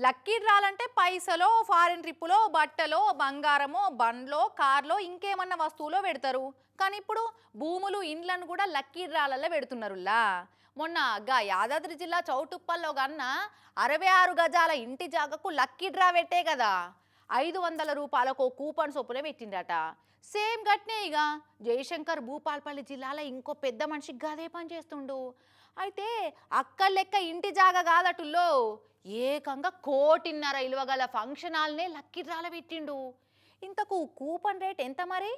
Lucky డ్రాలంటే పైసలో foreign ట్రిప్పులో బట్టలో బంగారమో బండ్లో కార్లో ఇంకేమన్నా వస్తువులో పెడతారు. కానీ ఇప్పుడు భూములు ఇండ్లను కూడా లక్కీ డ్రాలలో పెడుతున్నారులా. మొన్న యాదాద్రి జిల్లా చౌటుప్పల్లో గన్న 66 గజాల ఇంటి జాగకు లక్కీ డ్రా పెట్టే కదా 500 రూపాయలకు కూపన్ చొప్పున పెట్టిండట. సేమ్ గట్నే ఇక జయశంకర్ భూపాల్పల్లి జిల్లాలో ఇంకో పెద్ద మనిషికి గదే పని చేస్తుండు. అయితే అక్కడ లెక్క ఇంటి జాగా కాదటుల్లో ఏకంగా 1.5 కోటి ఇలువగల ఫంక్షన్ హాల్నే లక్కీ డ్రాల పెట్టిండు. ఇంతకు కూపన్ రేట్ ఎంత మరి?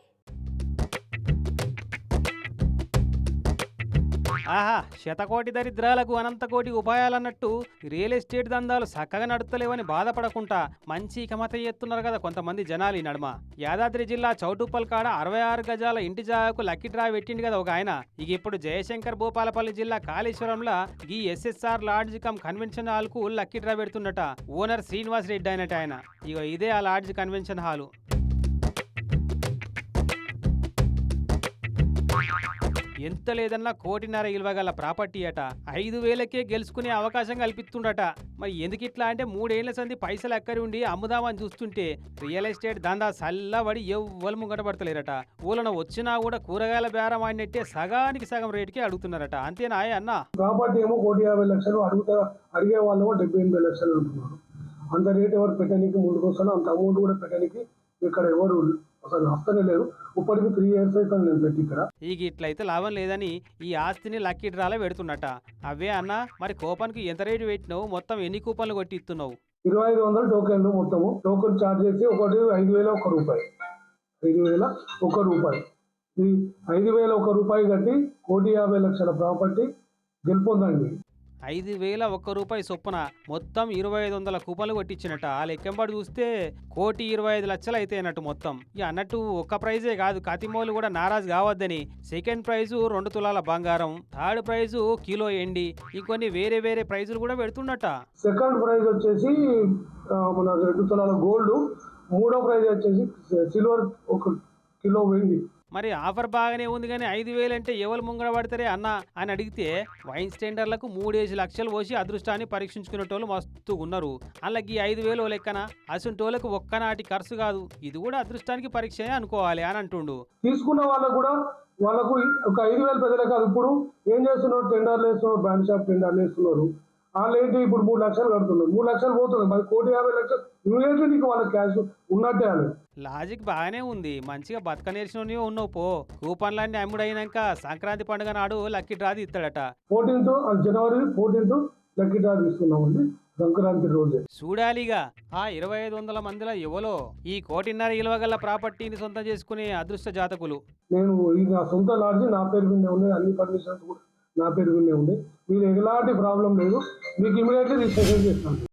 ఆహా, శతకోటి దరిద్రాలకు అనంతకోటి ఉపాయాలన్నట్టు రియల్ ఎస్టేట్ దందాలు చక్కగా నడుస్తలేవని బాధపడకుండా మంచి కమత ఎత్తున్నారు కదా కొంతమంది జనాలు ఈ నడుమ. యాదాద్రి జిల్లా చౌటుప్పల్ కాడ 66 గజాల ఇంటి జాగాకు లక్కీ డ్రా పెట్టిండు కదా ఒక ఆయన. ఇక ఇప్పుడు జయశంకర్ భూపాలపల్లి జిల్లా కాళేశ్వరంలో ఈ SSR lodge cum convention hall కు లక్కీ డ్రా పెడుతుండట. ఓనర్ శ్రీనివాస్ రెడ్డి అయినట్టు ఆయన. ఇక ఇదే ఆ లాడ్జ్ కన్వెన్షన్ హాలు. ఎంత లేదన్నా 1.5 కోటి ఇలువగల ప్రాపర్టీ అట 5,000కే గెలుచుకునే అవకాశం కల్పిస్తుండట. మరి ఎందుకు ఇట్లా అంటే 3 ఏళ్ల సంది పైసలు ఎక్కడి ఉండి అమ్ముదామని చూస్తుంటే రియల్ ఎస్టేట్ దందా సల్లబడి ఎవ్వరు ముంగటపడతలేరట. ఊళ్ళను వచ్చినా కూడా కూరగాయల బేరం ఆడినట్టే సగానికి సగం రేటుకే అడుగుతున్నారట. అంతేనా అన్న? ప్రాపర్టీ ఏమో 1,50,00,000 అడిగే వాళ్ళు 78,00,000 ఉంటున్నారు. అంత రేట్ ఎవరు పెట్టడానికి ముందుకు వస్తారో అంత అమౌంట్ కూడా పెట్టడానికి ఇక్కడ ఎవరు అసలు వస్తనే లేరు. ఇప్పటికి 3 years అయితే నేను పెట్టి ఇక్కడ. ఇక ఇట్లయితే లాభం లేదని ఈ ఆస్తిని లక్కీ డ్రాలో పెడుతున్నట. అవే అన్న, మరి కూపన్కి ఎంత రేటు పెట్టినావు? మొత్తం ఎన్ని కూపన్లు కొట్టి ఇస్తున్నావు? 2,500 టోకెన్లు మొత్తము. టోకెన్ ఛార్జ్ చేసి ఒకటి 5,001 రూపాయి. 5,001 రూపాయి. ఈ 5,001 రూపాయి కట్టి 1,50,00,000 ప్రాపర్టీ గెలుపొందండి. 5,001 రూపాయి చొప్పున మొత్తం 2,500 కూపన్లు కొట్టించినట్ట. ఆ లెక్కంబడి చూస్తే 1,25,00,000 అయితే అన్నట్టు మొత్తం. ఇక అన్నట్టు ఒక్క ప్రైజే కాదు, కతిమోలు కూడా నారాజు కావద్దని సెకండ్ ప్రైజు 2 తులాల బంగారం, థర్డ్ ప్రైజు కిలో ఎండి, ఇంకొన్ని వేరే వేరే ప్రైజులు కూడా పెడుతున్నట్ట. సెకండ్ ప్రైజ్ వచ్చేసి మన 2 తులాల గోల్డ్, మూడో ప్రైజ్ వచ్చేసి సిల్వర్ 1 కిలో వెండి. మరి ఆఫర్ బాగానే ఉంది కానీ 5,000 అంటే ఎవరు ముంగడ పడతారే అన్న అని అడిగితే వైన్ స్టాండర్లకు 3 లక్షలు పోసి అదృష్టాన్ని పరీక్షించుకునేటోళ్ళు మస్తు ఉన్నారు. అలాగే 5,000 లెక్కన అసంటోళ్ళకు ఒక్కనాటి ఖర్చు కాదు, ఇది కూడా అదృష్టానికి పరీక్ష అనుకోవాలి అని అంటుండు. తీసుకున్న వాళ్ళకు కూడా వాళ్ళకు ఒక 5,000 ప్రజలే కాదు. ఇప్పుడు ఏం చేస్తున్నారు, టెండర్లు వేస్తున్నారు, బ్రాండ్ షాప్ టెండర్లు వేస్తున్నారు. వాళ్ళు ఏంటి ఇప్పుడు 3 లక్షలు కడుతున్నారు, 3 లక్షలు పోతుంది, మరి 1,50,00,000 ఇమీడియట్లీ నీకు వాళ్ళ క్యాష్ ఉన్నట్టే అని. లాజిక్ బాగానే ఉంది, మంచిగా బతక నేర్చిన ఉన్నావు పో. కూపన్లన్నీ అమ్ముడైనాక సంక్రాంతి పండుగ నాడు లక్కీ డ్రా ఇస్తాడట. 14th జనవరి 14th లక్కీ డ్రా తీసుకున్నామండి, సంక్రాంతి రోజే. చూడాలిగా ఆ 2,500 మందిలో ఎవలో ఈ 1.5 కోటి ఇలువగల ప్రాపర్టీని సొంతం చేసుకునే అదృష్ట జాతకులు. నేను ఈ నా సొంత లాడ్జి నా పేరు మీదే ఉన్నాయి, అన్ని పర్మిషన్స్ కూడా నా పేరు మీదే ఉన్నాయి. మీరు ఎలాంటి ప్రాబ్లం లేదు, మీకు ఇమీడియట్లీ రిజిస్ట్రేషన్ చేస్తాను.